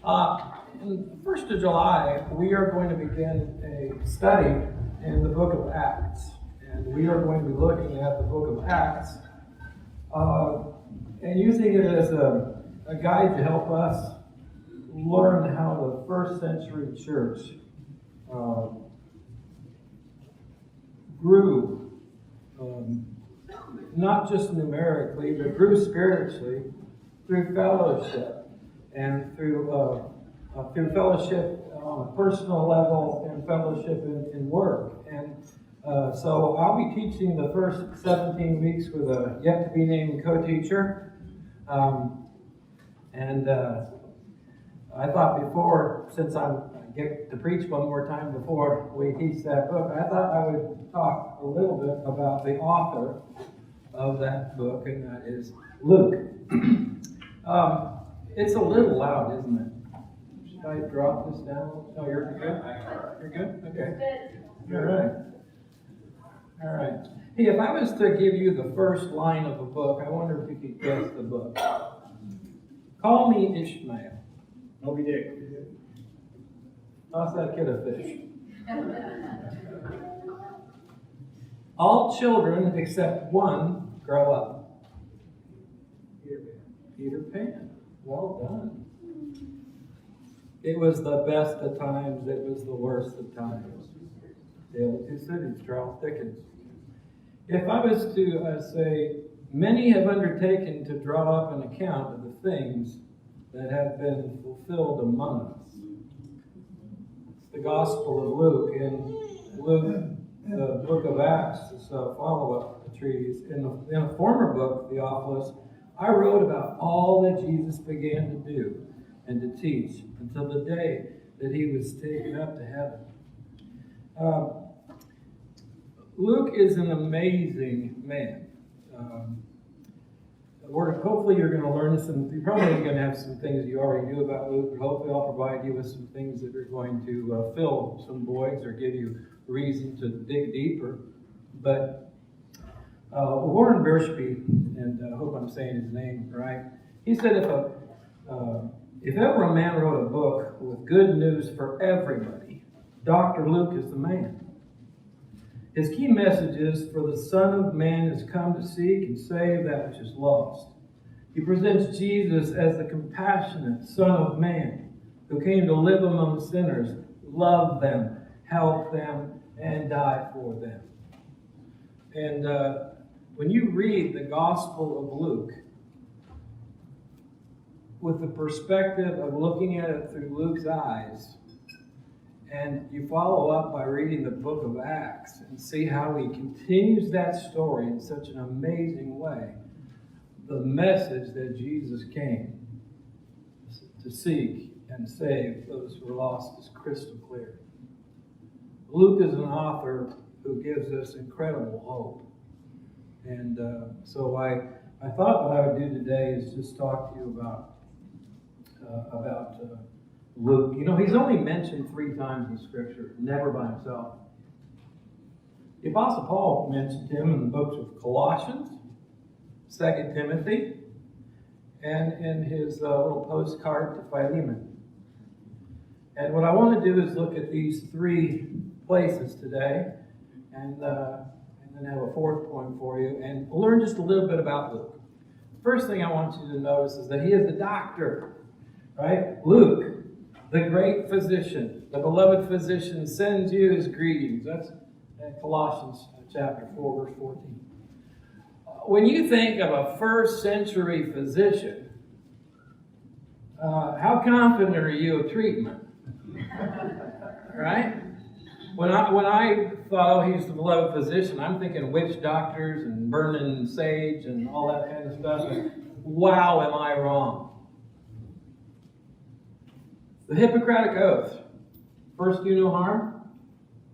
On the 1st of July, we are going to begin a study in the book of Acts. And we are going to be looking at the book of Acts and using it as a guide to help us learn how the first century church grew, not just numerically, but grew spiritually through fellowship and through fellowship on a personal level and fellowship in work. And so I'll be teaching the first 17 weeks with a yet-to-be-named co-teacher. I thought before, since I get to preach one more time before we teach that book, I thought I would talk a little bit about the author of that book, and that is Luke. It's a little loud, isn't it? Should I drop this down? Oh, you're good? You're good? Okay. All right. All right. Hey, if I was to give you the first line of a book, I wonder if you could guess the book. Call me Ishmael. Moby Dick. Toss that kid a fish. All children except one grow up. Peter Pan. Well done. It was the best of times. It was the worst of times. Tale of Two Cities, Charles Dickens. If I was to say, many have undertaken to draw up an account of the things that have been fulfilled among us. It's the Gospel of Luke. In Luke, the book of Acts is a follow-up to the treatise. In a former book, Theophilus, I wrote about all that Jesus began to do and to teach until the day that he was taken up to heaven. Luke is an amazing man. Hopefully you're going to learn some, you're probably going to have some things you already knew about Luke, but hopefully I'll provide you with some things that are going to fill some voids or give you reason to dig deeper. But Warren Bersby, and I hope I'm saying his name right, he said if ever a man wrote a book with good news for everybody, Dr. Luke is the man. His key message is, for the Son of Man has come to seek and save that which is lost. He presents Jesus as the compassionate Son of Man who came to live among sinners, love them, help them, and die for them. And when you read the Gospel of Luke, with the perspective of looking at it through Luke's eyes, and you follow up by reading the book of Acts and see how he continues that story in such an amazing way, the message that Jesus came to seek and save those who are lost is crystal clear. Luke is an author who gives us incredible hope. And so I thought what I would do today is just talk to you about Luke. You know, he's only mentioned 3 times in Scripture, never by himself. The Apostle Paul mentioned him in the books of Colossians, 2 Timothy, and in his little postcard to Philemon. And what I want to do is look at these 3 places today, and then have a 4th point for you, and learn just a little bit about Luke. The first thing I want you to notice is that he is the doctor, right? Luke, the great physician, the beloved physician, sends you his greetings. That's Colossians chapter 4, verse 14. When you think of a first century physician, how confident are you of treatment? Right? When I thought, oh, he's the beloved physician, I'm thinking witch doctors and burning sage and all that kind of stuff. And wow, am I wrong? The Hippocratic Oath. First, do no harm.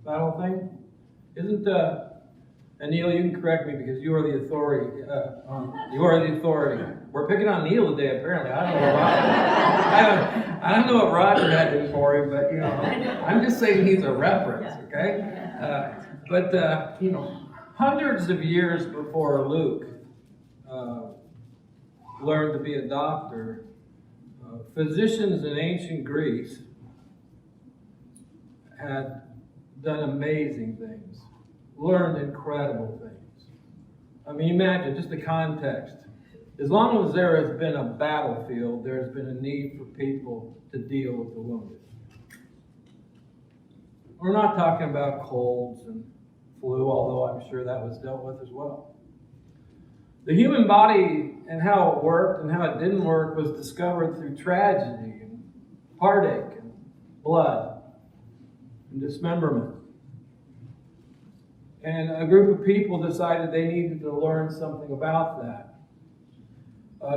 That whole thing. Isn't, and Neil, you can correct me because you are the authority. You are the authority. We're picking on Neil today, apparently. I don't know what Roger had to do for him, but, you know, I'm just saying he's a reference, okay? You know, hundreds of years before Luke learned to be a doctor, physicians in ancient Greece had done amazing things, learned incredible things. I mean, imagine just the context. As long as there has been a battlefield, there's been a need for people to deal with the wounded. We're not talking about colds and flu, although I'm sure that was dealt with as well. The human body and how it worked and how it didn't work was discovered through tragedy and heartache and blood and dismemberment. And a group of people decided they needed to learn something about that.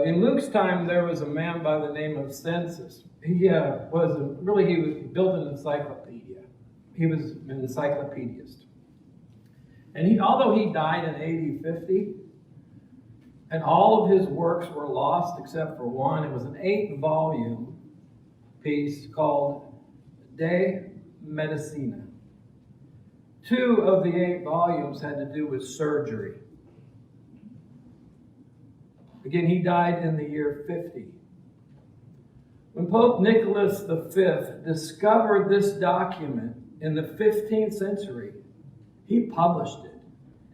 In Luke's time, there was a man by the name of Census. He built an encyclopedia. He was an encyclopedist. And although he died in AD 50, and all of his works were lost except for one, it was an 8-volume piece called De Medicina. 2 of the 8 volumes had to do with surgery. Again, he died in the year 50. When Pope Nicholas V discovered this document in the 15th century, he published it.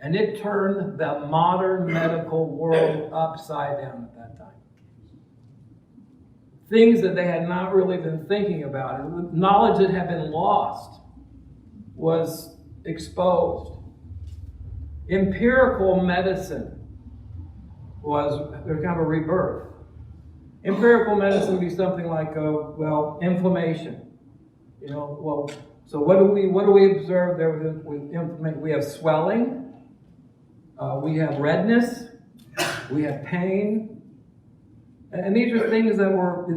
And it turned the modern medical world upside down at that time. Things that they had not really been thinking about, and knowledge that had been lost was exposed. Empirical medicine there's kind of a rebirth. Empirical medicine would be something like, inflammation. So what do we observe there with inflammation? We have swelling, we have redness, we have pain, and these are things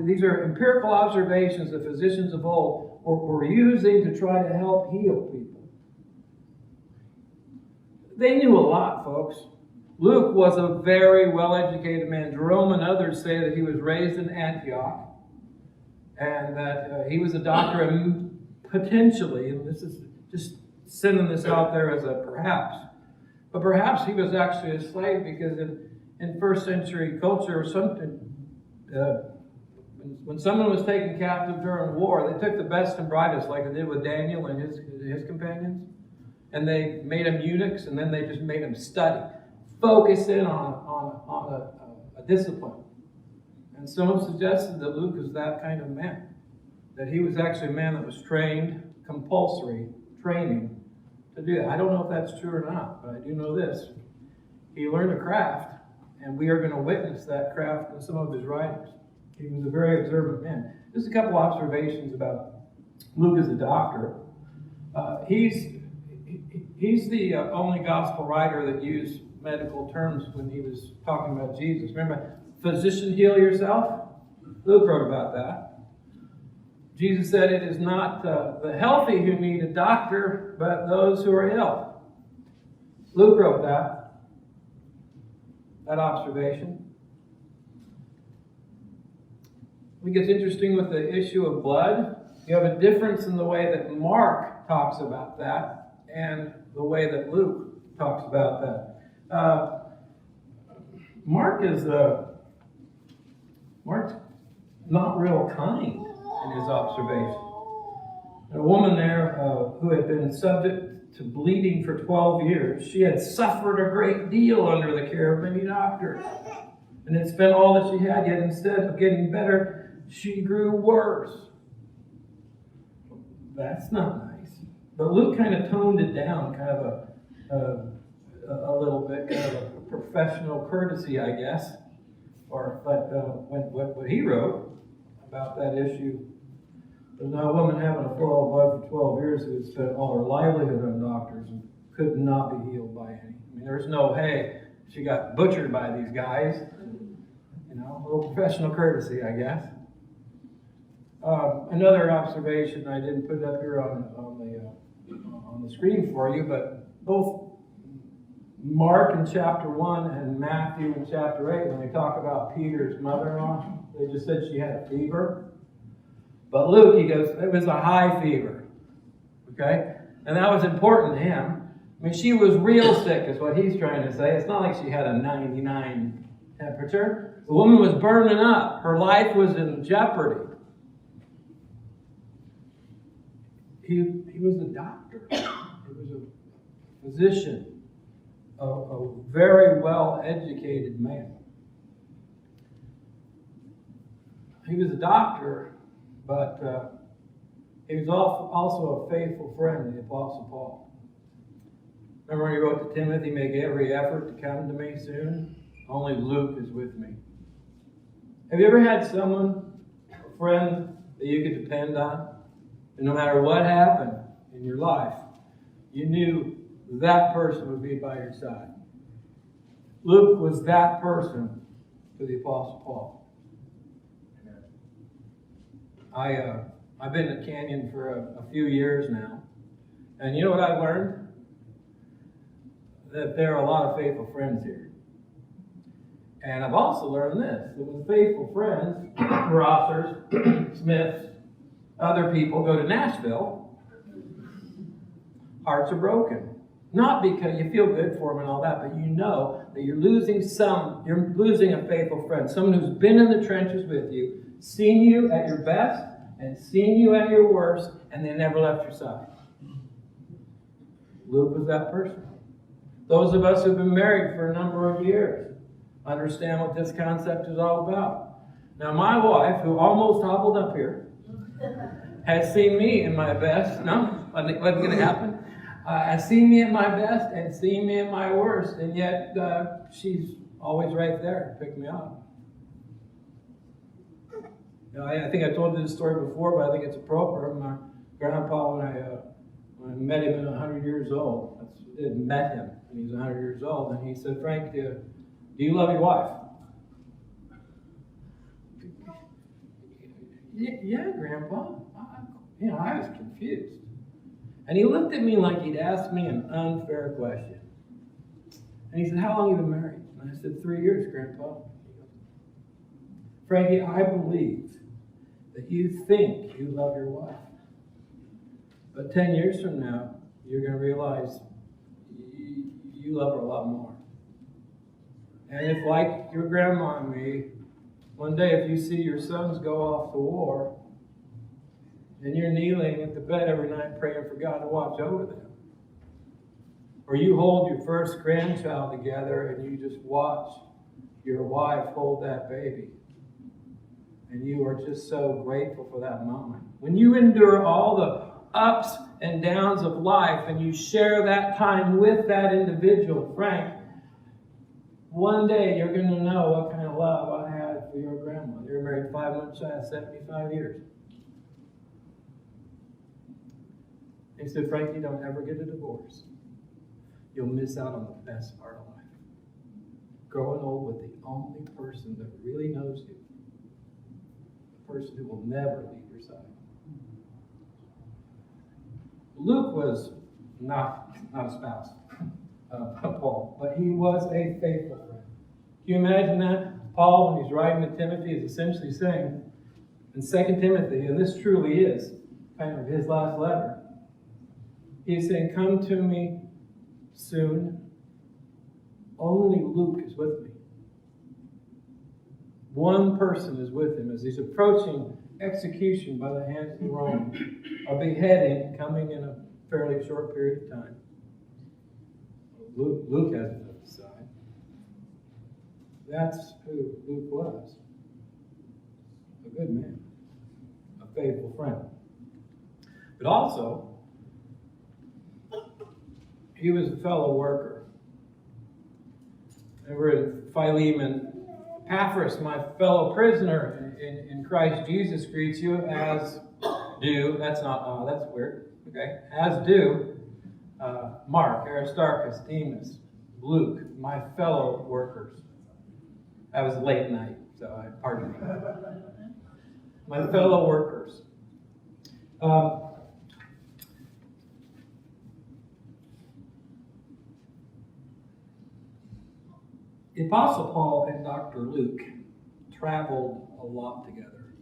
these are empirical observations that physicians of old were using to try to help heal people. They knew a lot, folks. Luke was a very well-educated man. Jerome and others say that he was raised in Antioch and that he was a doctor, and potentially, and this is just sending this out there as a perhaps, but perhaps he was actually a slave, because in first century culture, when someone was taken captive during war, they took the best and brightest, like they did with Daniel and his companions, and they made them eunuchs, and then they just made them study. Focus in on a discipline. And some have suggested that Luke is that kind of man. That he was actually a man that was trained, compulsory training to do that. I don't know if that's true or not, but I do know this. He learned a craft, and we are going to witness that craft in some of his writings. He was a very observant man. Just a couple observations about Luke as a doctor. He's the only gospel writer that used medical terms when he was talking about Jesus. Remember, physician, heal yourself? Luke wrote about that. Jesus said it is not the healthy who need a doctor, but those who are ill. Luke wrote that observation. I think it's interesting with the issue of blood. You have a difference in the way that Mark talks about that and the way that Luke talks about that. Mark's not real kind in his observation. A woman there who had been subject to bleeding for 12 years, she had suffered a great deal under the care of many doctors and had spent all that she had, yet instead of getting better, she grew worse. That's not nice. But Luke kind of toned it down, kind of a little bit, kind of a professional courtesy, I guess. But what he wrote about that issue, there's now a woman having a flow of blood for 12 years who had spent all her livelihood on doctors and could not be healed by any. I mean, there's no, hey, she got butchered by these guys. A little professional courtesy, I guess. Another observation, I didn't put it up here on the screen for you, but both Mark in chapter 1 and Matthew in chapter 8, when they talk about Peter's mother-in-law, they just said she had a fever. But Luke, he goes, it was a high fever. Okay? And that was important to him. I mean, she was real sick, is what he's trying to say. It's not like she had a 99 temperature. The woman was burning up. Her life was in jeopardy. He was a doctor. He was a physician. A very well-educated man. He was a doctor, but he was also a faithful friend of the Apostle Paul. Remember when he wrote to Timothy, make every effort to come to me soon? Only Luke is with me. Have you ever had someone, a friend, that you could depend on? And no matter what happened in your life, you knew that person would be by your side. Luke was that person to the Apostle Paul. I've been at Canyon for a few years now. And you know what I've learned? That there are a lot of faithful friends here. And I've also learned this, that when faithful friends, Rossers, Smiths, other people go to Nashville, hearts are broken. Not because you feel good for them and all that, but you know that you're losing a faithful friend, someone who's been in the trenches with you, seen you at your best and seen you at your worst, and they never left your side. Luke was that person. Those of us who've been married for a number of years understand what this concept is all about. Now, my wife, who almost hobbled up here, has seen me in my best. No, wasn't going to happen. Has seen me at my best and seen me at my worst, and yet she's always right there to pick me up. You know, I think I told you this story before, but I think it's appropriate. My grandpa, when I met him at 100 years old, I met him when he was 100 years old, and he said, Frank, do you love your wife? Yeah, Grandpa. I was confused. And he looked at me like he'd asked me an unfair question. And he said, how long have you been married? And I said, 3 years, Grandpa. Frankie, I believe that you think you love your wife. But 10 years from now, you're going to realize you love her a lot more. And if, like your grandma and me, one day if you see your sons go off to war, and you're kneeling at the bed every night praying for God to watch over them, or you hold your first grandchild together and you just watch your wife hold that baby, and you are just so grateful for that moment. When you endure all the ups and downs of life and you share that time with that individual, Frank, one day you're going to know what kind of love I had for your grandma. They were married 5 months shy of 75 years. He said, Frank, you don't ever get a divorce. You'll miss out on the best part of life. Growing old with the only person that really knows you. The person who will never leave your side. Luke was not a spouse of Paul, but he was a faithful friend. Can you imagine that? Paul, when he's writing to Timothy, is essentially saying, in 2 Timothy, and this truly is kind of his last letter, he's saying, come to me soon. Only Luke is with me. One person is with him as he's approaching execution by the hands of the Romans, a beheading coming in a fairly short period of time. Luke has it at the side. That's who Luke was. A good man. A faithful friend. But also, he was a fellow worker. Remember in Philemon, Epaphras, my fellow prisoner in Christ Jesus, greets you, as do, that's weird, okay, as do Mark, Aristarchus, Demas, Luke, my fellow workers. That was late night, so pardon me. My fellow workers. The Apostle Paul and Dr. Luke traveled a lot together.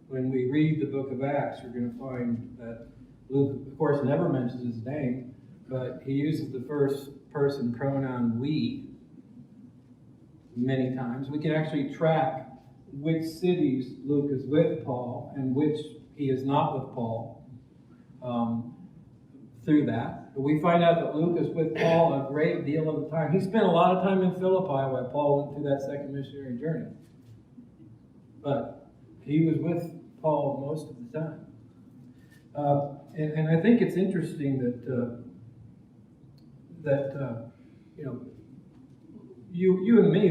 When we read the book of Acts, you're going to find that Luke, of course, never mentions his name, but he uses the first person pronoun we. many times. We can actually track which cities Luke is with Paul and which he is not with Paul through that. But we find out that Luke is with Paul a great deal of the time. He spent a lot of time in Philippi while Paul went through that second missionary journey. But he was with Paul most of the time. And I think it's interesting that you and me,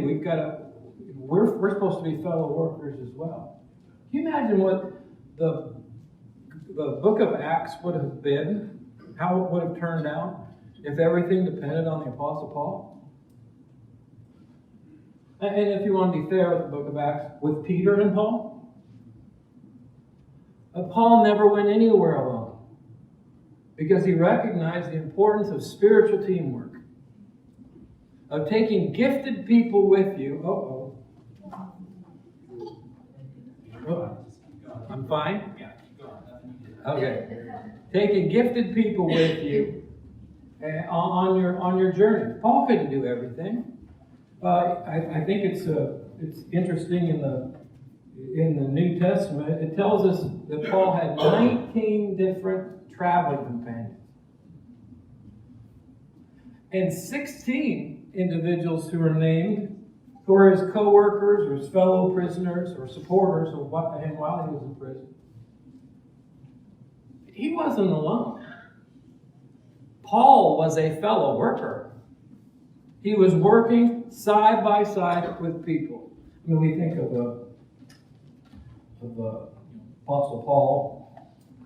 we're supposed to be fellow workers as well. Can you imagine what the book of Acts would have been, how it would have turned out if everything depended on the Apostle Paul? And if you want to be fair with the book of Acts, with Peter and Paul, Paul never went anywhere alone because he recognized the importance of spiritual teamwork, of taking gifted people with you. Oh, I'm fine? Okay. Taking gifted people with you on your journey. Paul couldn't do everything. I think it's interesting in the New Testament. It tells us that Paul had 19 different traveling companions and 16 individuals who were named, who were his co-workers or his fellow prisoners or supporters of him while he was in prison. He wasn't alone. Paul was a fellow worker. He was working side by side with people. I mean, we think of Apostle Paul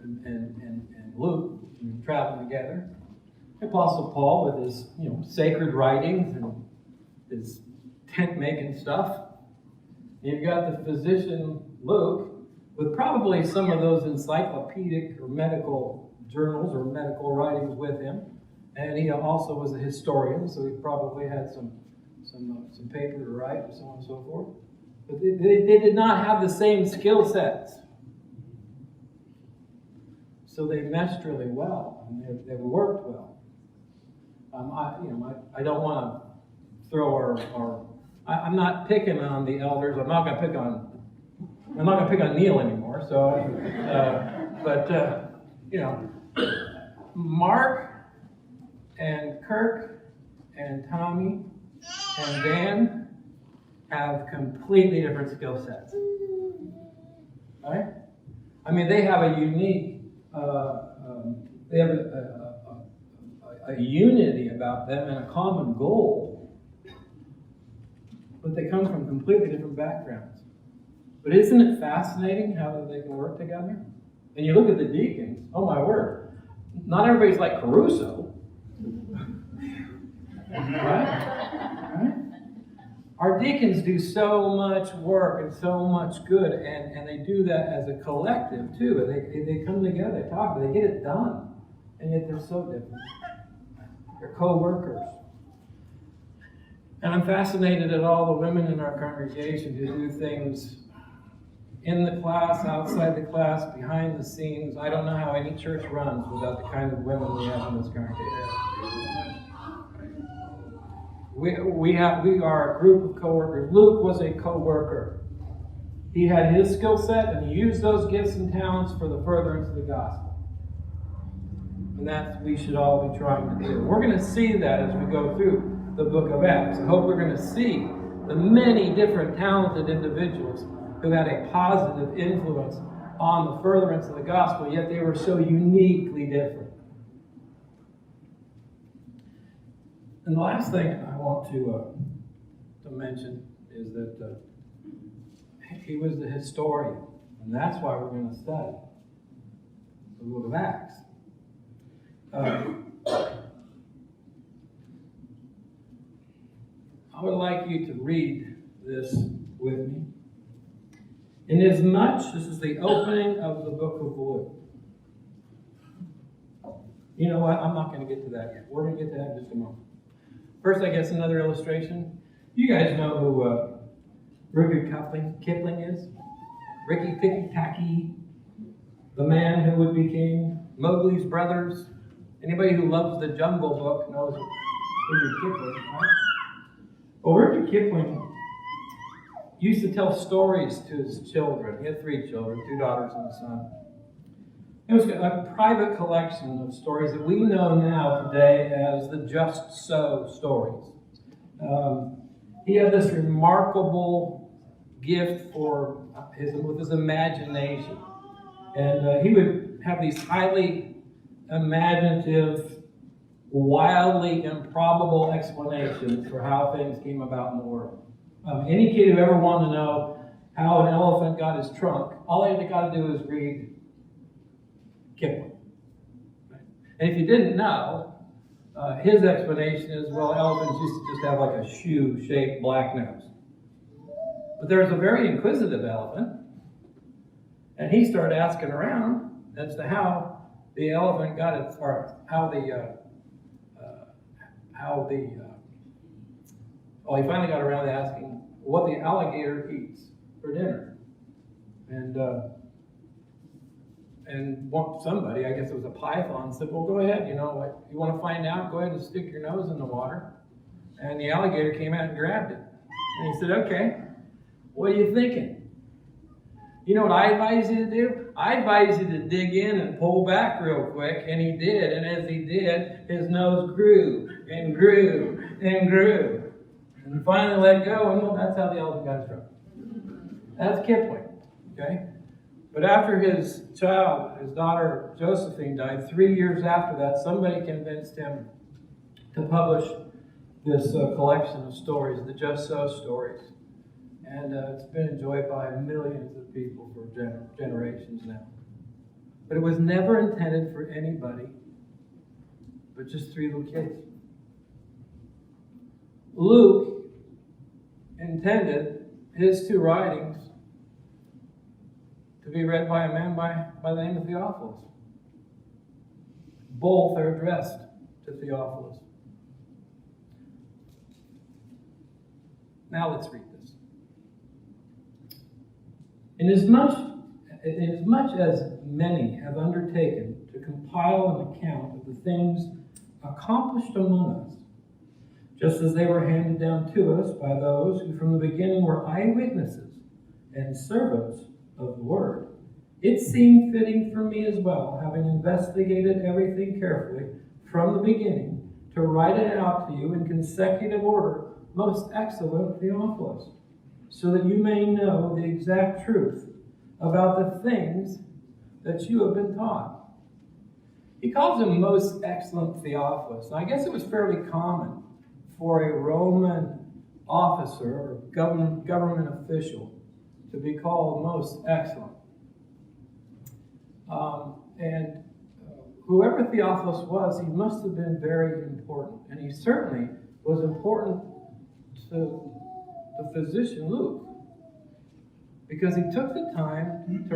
and Luke traveling together. Apostle Paul with his sacred writings and his tent making stuff. You've got the physician Luke with probably some of those encyclopedic or medical journals or medical writings with him. And he also was a historian, so he probably had some paper to write and so on and so forth. But they did not have the same skill sets. So they meshed really well, and they worked well. I don't want to throw I'm not picking on the elders. I'm not going to pick on Neil anymore. So, Mark and Kirk and Tommy and Dan have completely different skill sets. Right? I mean, they have a unique, they have a unity about them and a common goal, but they come from completely different backgrounds. But isn't it fascinating how they can work together? And you look at the deacons, oh my word, not everybody's like Caruso. Right? Our deacons do so much work and so much good, and they do that as a collective too. They come together, they talk, they get it done, and yet they're so different. They're co-workers. And I'm fascinated at all the women in our congregation who do things in the class, outside the class, behind the scenes. I don't know how any church runs without the kind of women we have in this congregation. We are a group of co-workers. Luke was a co-worker. He had his skill set, and he used those gifts and talents for the furtherance of the gospel. And that's we should all be trying to do. We're going to see that as we go through the book of Acts. I hope we're going to see the many different talented individuals who had a positive influence on the furtherance of the gospel, yet they were so uniquely different. And the last thing I want to mention is that he was the historian, and that's why we're going to study the book of Acts. I would like you to read this with me. Inasmuch, this is the opening of the book of Luke. You know what? I'm not going to get to that yet. We're going to get to that in just a moment. First, I guess another illustration. You guys know who Rudyard Kipling is? Ricky Ticky Tacky, The Man Who Would Be King, Mowgli's Brothers. Anybody who loves the Jungle Book knows Rudyard Kipling, right? Well, Rudyard Kipling used to tell stories to his children. He had 3 children, 2 daughters and a son. It was a private collection of stories that we know now today as the Just So stories. He had this remarkable gift with his imagination. And he would have these highly imaginative, wildly improbable explanations for how things came about in the world. Any kid who ever wanted to know how an elephant got his trunk, all they had got to do is read Kipling. Right? And if you didn't know, his explanation is, well, elephants used to just have like a shoe-shaped black nose. But there's a very inquisitive elephant, and he started asking around as to how the elephant got its, or he finally got around to asking what the alligator eats for dinner. And somebody, I guess it was a python, said, well, go ahead, you want to find out, go ahead and stick your nose in the water. And the alligator came out and grabbed it. And he said, okay, what are you thinking? You know what I advise you to do? I advise you to dig in and pull back real quick, and he did. And as he did, his nose grew and grew and grew. And finally let go, and well, that's how the elephant got his trunk. That's Kipling, okay? But after his daughter Josephine died, 3 years after that, somebody convinced him to publish this collection of stories, the Just So stories. And it's been enjoyed by millions of people for generations now. But it was never intended for anybody but just 3 little kids. Luke intended his 2 writings to be read by a man by the name of Theophilus. Both are addressed to Theophilus. Now let's read this. Inasmuch as many have undertaken to compile an account of the things accomplished among us, just as they were handed down to us by those who from the beginning were eyewitnesses and servants of the word, it seemed fitting for me as well, having investigated everything carefully from the beginning, to write it out to you in consecutive order, most excellent Theophilus, so that you may know the exact truth about the things that you have been taught. He calls him most excellent Theophilus. Now, I guess it was fairly common for a Roman officer or government official to be called most excellent. Whoever Theophilus was, he must have been very important. And he certainly was important to the physician Luke, because he took the time to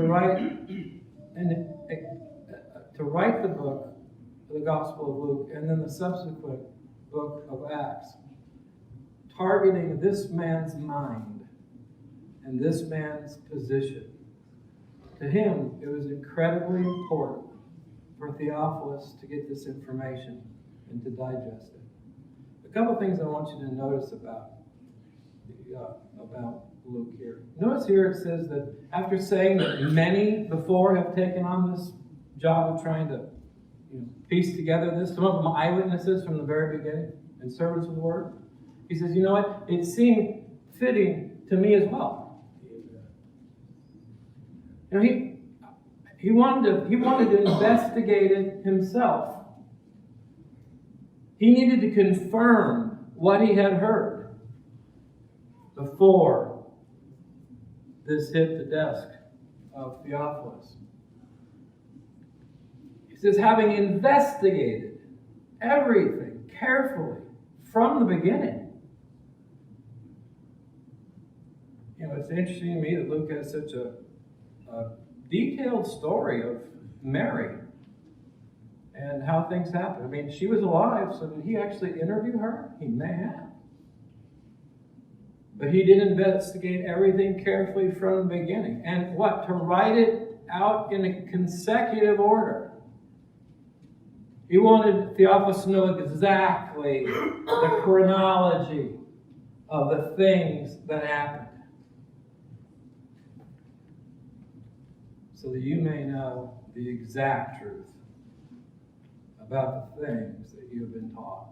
write the book, the Gospel of Luke, and then the subsequent book of Acts, targeting this man's mind and this man's position. To him, it was incredibly important for Theophilus to get this information and to digest it. A couple things I want you to notice about Luke here. Notice here it says that after saying that many before have taken on this job of trying to piece together this, some of them eyewitnesses from the very beginning and servants of the word, he says, you know what? It seemed fitting to me as well. He wanted to investigate it himself. He needed to confirm what he had heard before this hit the desk of Theophilus. He says, having investigated everything carefully from the beginning. It's interesting to me that Luke has such a detailed story of Mary and how things happened. I mean, she was alive, so did he actually interview her? He may have. But he did investigate everything carefully from the beginning. And what? To write it out in a consecutive order. He wanted Theophilus to know exactly the chronology of the things that happened. so that you may know the exact truth about the things that you have been taught.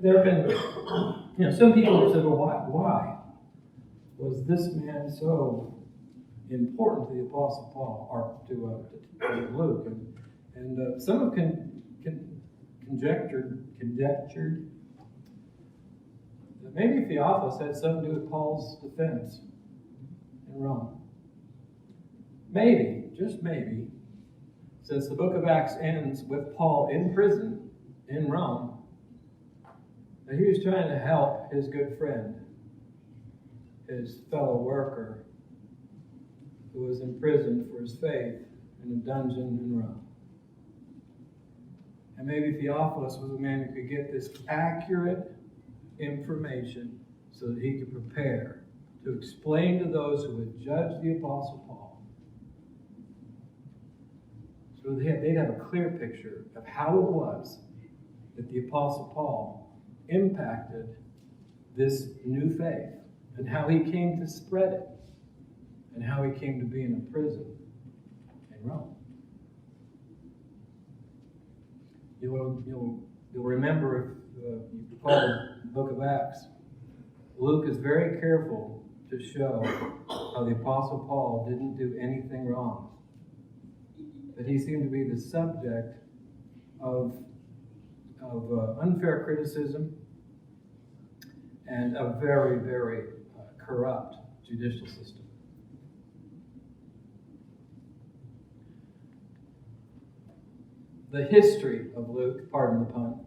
There have been, some people have said, well, why was this man so important to the Apostle Paul, or to Luke? And some have conjectured that maybe Theophilus had something to do with Paul's defense in Rome. Maybe, just maybe, since the book of Acts ends with Paul in prison in Rome, that he was trying to help his good friend, his fellow worker, who was imprisoned for his faith in a dungeon in Rome. And maybe Theophilus was a man who could get this accurate information so that he could prepare to explain to those who would judge the Apostle Paul. So they'd have a clear picture of how it was that the Apostle Paul impacted this new faith, and how he came to spread it, and how he came to be in a prison in Rome. You'll remember, if you recall the book of Acts, Luke is very careful to show how the Apostle Paul didn't do anything wrong. That he seemed to be the subject of unfair criticism and a very, very corrupt judicial system. The history of Luke, pardon the pun,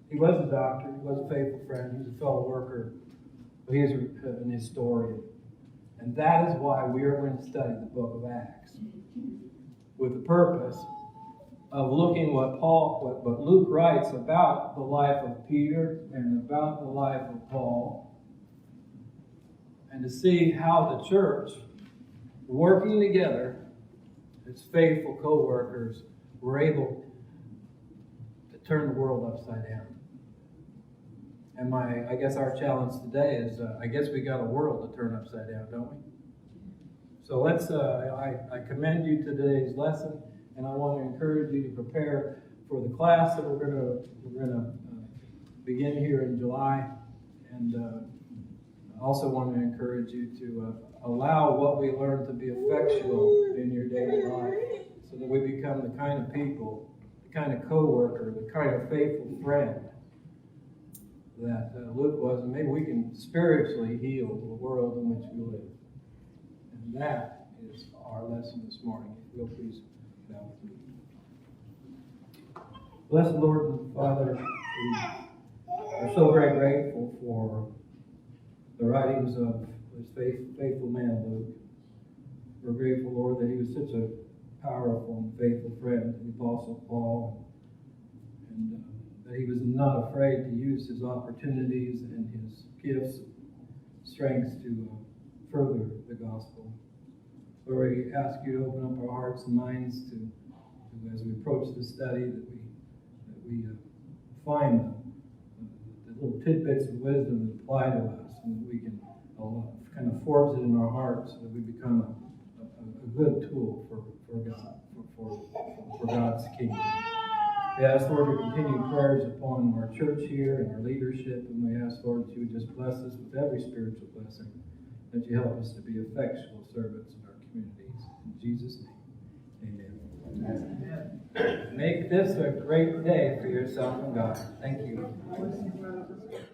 he was a doctor, he was a faithful friend, he was a fellow worker, but he is an historian. And that is why we are going to study the book of Acts, with the purpose of looking what Luke writes about the life of Peter and about the life of Paul, and to see how the church, working together as faithful co-workers, were able to turn the world upside down. And I guess our challenge today is, I guess we got a world to turn upside down, don't we? So I commend you to today's lesson, and I want to encourage you to prepare for the class that we're going to begin here in July. And I also want to encourage you to allow what we learn to be effectual in your daily life, so that we become the kind of people, the kind of co-worker, the kind of faithful friend that Luke was, and maybe we can spiritually heal the world in which we live. And that is our lesson this morning. If you'll please bow with me. Blessed Lord and Father, we are so very grateful for the writings of this faithful man, Luke. We're grateful, Lord, that he was such a powerful and faithful friend to the Apostle Paul, and that he was not afraid to use his opportunities and his gifts, strengths to further the gospel. Lord, we ask you to open up our hearts and minds to as we approach this study, that we find the little tidbits of wisdom that apply to us, and that we can kind of forge it in our hearts, so that we become a good tool for God, for God's kingdom. We ask, Lord, to continue prayers upon our church here and our leadership, and we ask, Lord, that you would just bless us with every spiritual blessing, that you help us to be effectual servants in our communities. In Jesus' name, amen. Make this a great day for yourself and God. Thank you.